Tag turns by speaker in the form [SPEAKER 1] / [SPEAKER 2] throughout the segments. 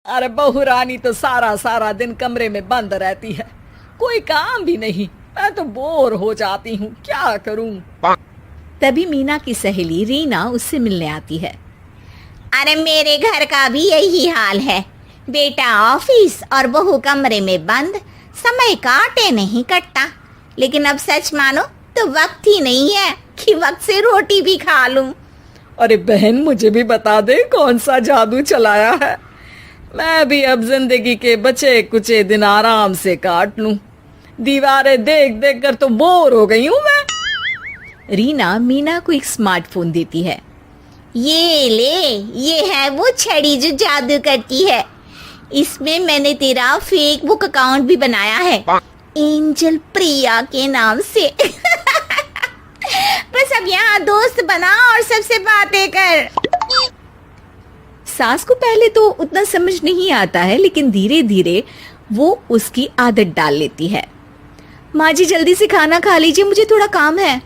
[SPEAKER 1] अरे बहू रानी तो सारा सारा दिन कमरे में बंद रहती है, कोई काम भी नहीं। मैं तो बोर हो जाती हूँ, क्या करूँ।
[SPEAKER 2] तभी मीना की सहेली रीना उससे मिलने आती है।
[SPEAKER 3] अरे मेरे घर का भी यही हाल है। बेटा ऑफिस और बहू कमरे में बंद, समय काटे नहीं कटता। लेकिन अब सच मानो तो वक्त ही नहीं है कि वक्त से रोटी भी खा लूं।
[SPEAKER 1] अरे बहन, मुझे भी बता दे कौन सा जादू चलाया है। मैं भी अब जिंदगी के बचे कुचे दिन आराम से काट लूं। दीवारें देख देख कर तो बोर हो गई हूं मैं।
[SPEAKER 2] रीना मीना को एक स्मार्टफोन देती है।
[SPEAKER 3] ये ले, ये है वो छड़ी जो जादू करती है। इसमें मैंने तेरा फेसबुक अकाउंट भी बनाया है, एंजल प्रिया के नाम से। बस अब यहाँ दोस्त बना और सबसे बातें कर।
[SPEAKER 2] सास को पहले तो उतना समझ नहीं आता है, लेकिन धीरे धीरे वो उसकी आदत डाल लेती है। माँ जी जल्दी से खाना खा लीजिए, मुझे थोड़ा काम है।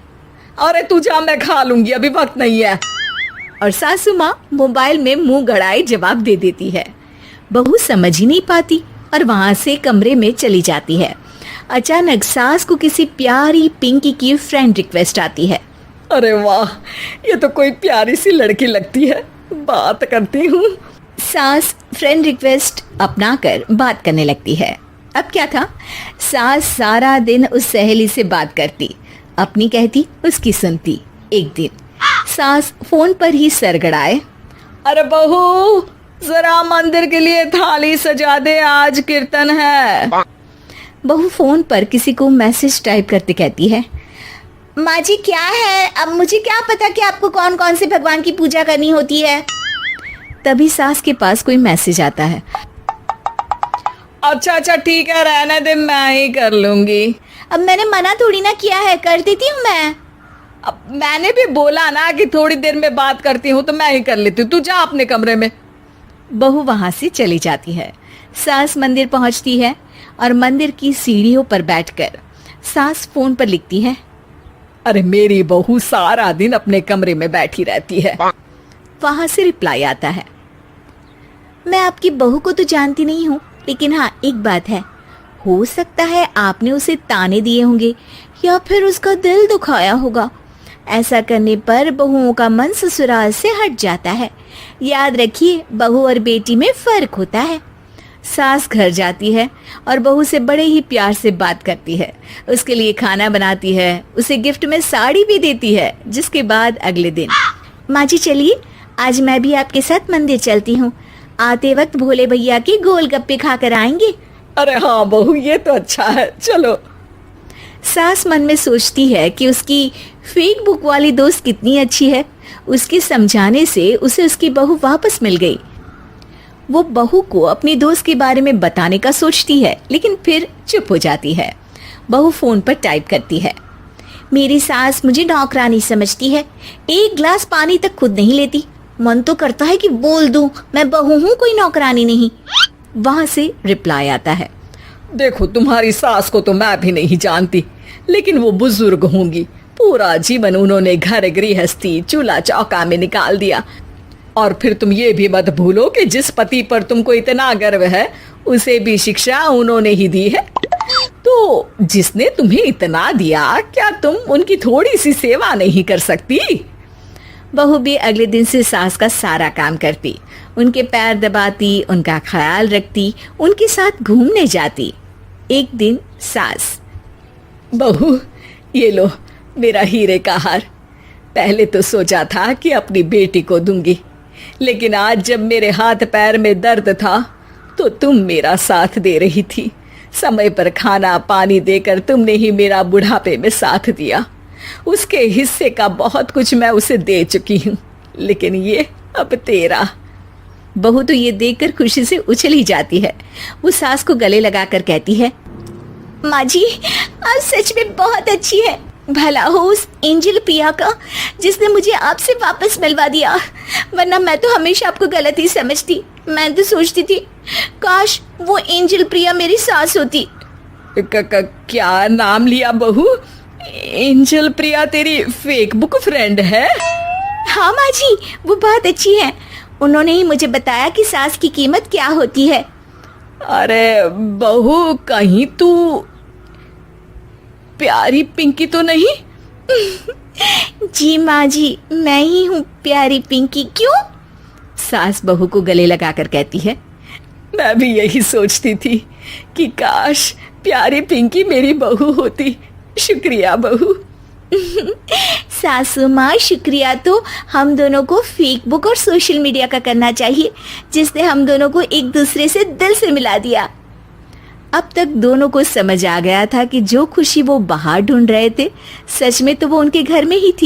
[SPEAKER 1] अरे तू जा, मैं खा लूंगी, अभी वक्त नहीं है।
[SPEAKER 2] और सासू माँ मोबाइल में मुंह गड़ाए जवाब दे देती है। बहू समझ ही नहीं पाती और वहां से कमरे में चली जाती है। अचानक सास को किसी प्यारी पिंकी की फ्रेंड रिक्वेस्ट आती है।
[SPEAKER 1] अरे वाह, ये तो कोई प्यारी सी लड़की लगती है, बात करती हूँ।
[SPEAKER 2] सास फ्रेंड रिक्वेस्ट अपनाकर बात करने लगती है। अब क्या था, सास सारा दिन उस सहेली से बात करती, अपनी कहती उसकी सुनती। एक दिन सास फोन पर ही सर गड़ाए।
[SPEAKER 1] अरे बहू, जरा मंदिर के लिए थाली सजा दे, आज कीर्तन है।
[SPEAKER 2] बहू फोन पर किसी को मैसेज टाइप करते कहती है।
[SPEAKER 3] माँ जी क्या है, अब मुझे क्या पता कि आपको कौन कौन से भगवान की पूजा करनी होती है।
[SPEAKER 2] तभी सास के पास कोई मैसेज आता है।
[SPEAKER 1] अच्छा अच्छा ठीक है, रहने दे, मैं ही कर लूंगी।
[SPEAKER 3] अब मैंने मना थोड़ी ना किया है, कर देती हूँ मैं।
[SPEAKER 1] अब मैंने भी बोला ना कि थोड़ी देर में बात करती हूँ, तो मैं ही कर लेती हूँ, तू जा अपने कमरे में।
[SPEAKER 2] बहू वहां से चली जाती है। सास मंदिर पहुंचती है और मंदिर की सीढ़ियों पर बैठकर सास फोन पर लिखती है।
[SPEAKER 1] अरे मेरी बहू सारा दिन अपने कमरे में बैठी रहती है।
[SPEAKER 2] वहां से रिप्लाई आता है।
[SPEAKER 3] मैं आपकी बहू को तो जानती नहीं हूँ, लेकिन हाँ एक बात है, हो सकता है आपने उसे ताने दिए होंगे या फिर उसका दिल दुखाया होगा। ऐसा करने पर बहुओं का मन ससुराल से हट जाता है। याद रखिए, बहू और बेटी में फर्क होता है। सास घर जाती है और बहू से बड़े ही प्यार से बात करती है, उसके लिए खाना बनाती है, उसे गिफ्ट में साड़ी भी देती है। जिसके बाद अगले दिन, माँ जी चलिए, आज मैं भी आपके साथ मंदिर चलती हूँ। आते वक्त भोले भैया के गोलगप्पे खाकर आएंगे।
[SPEAKER 1] अरे हाँ बहू, ये तो अच्छा है, चलो।
[SPEAKER 2] सास मन में सोचती है कि उसकी फेसबुक वाली दोस्त कितनी अच्छी है। उसके समझाने से उसे उसकी बहू वापस मिल गई। वो बहू को अपनी दोस्त के बारे में बताने का सोचती है, लेकिन फिर चुप हो जाती है। बहू फोन पर टाइप करती है।
[SPEAKER 3] मेरी सास मुझे नौकरानी समझती है, एक गिलास पानी तक खुद नहीं लेती। मन तो करता है कि बोल दूं, मैं बहू हूँ, कोई नौकरानी नहीं।
[SPEAKER 2] वहां से रिप्लाई आता है।
[SPEAKER 1] देखो, तुम्हारी सास को तो मैं भी नहीं जानती, लेकिन वो बुजुर्ग होंगी। पूरा जीवन उन्होंने घर गृहस्थी चूल्हा चौका में निकाल दिया। और फिर तुम ये भी मत भूलो कि जिस पति पर तुमको इतना गर्व है, उसे भी शिक्षा उन्होंने ही दी है। तो जिसने तुम्हें इतना दिया, क्या तुम उनकी थोड़ी सी सेवा नहीं कर सकती?
[SPEAKER 2] बहू भी अगले दिन से सास का सारा काम करती, उनके पैर दबाती, उनका ख्याल रखती, उनके साथ घूमने जाती। एक दिन सास,
[SPEAKER 1] बहू ये लो मेरा हीरे का हार। पहले तो सोचा था कि अपनी बेटी को दूंगी, लेकिन आज जब मेरे हाथ पैर में दर्द था तो तुम मेरा साथ दे रही थी। समय पर खाना पानी देकर तुमने ही मेरा बुढ़ापे में साथ दिया। उसके हिस्से का बहुत कुछ मैं उसे दे चुकी हूँ, लेकिन ये अब तेरा।
[SPEAKER 2] बहू तो ये देखकर खुशी से उछली जाती है। वो सास को गले लगाकर कहती है।
[SPEAKER 3] माँ जी, आप सच में बहुत अच्छी है। भला हो उस एंजल प्रिया का, जिसने मुझे आपसे वापस मिलवा दिया, वरना मैं तो हमेशा आपको गलत ही समझती। मैं तो सोचती थी काश वो एंजल प्रिया मेरी सास होती।
[SPEAKER 1] क्या नाम लिया बहू? एंजल प्रिया तेरी फेसबुक फ्रेंड है?
[SPEAKER 3] हाँ माँ जी, वो बहुत अच्छी है। उन्होंने ही मुझे बताया कि सास की कीमत क्या होती है।
[SPEAKER 1] अरे बहू, कहीं तू प्यारी पिंकी तो नहीं?
[SPEAKER 3] जी माँ जी, मैं ही हूँ प्यारी पिंकी। क्यों?
[SPEAKER 2] सास बहू को गले लगाकर कहती है।
[SPEAKER 1] मैं भी यही सोचती थी कि काश प्यारी पिंकी मेरी बहू होती। शुक्रिया बहू।
[SPEAKER 3] सासू माँ, शुक्रिया तो हम दोनों को फेसबुक और सोशल मीडिया का करना चाहिए, जिसने हम दोनों को एक दूसरे से दिल से मिला दिया।
[SPEAKER 2] अब तक दोनों को समझ आ गया था कि जो खुशी वो बाहर ढूंढ रहे थे, सच में तो वो उनके घर में ही थी।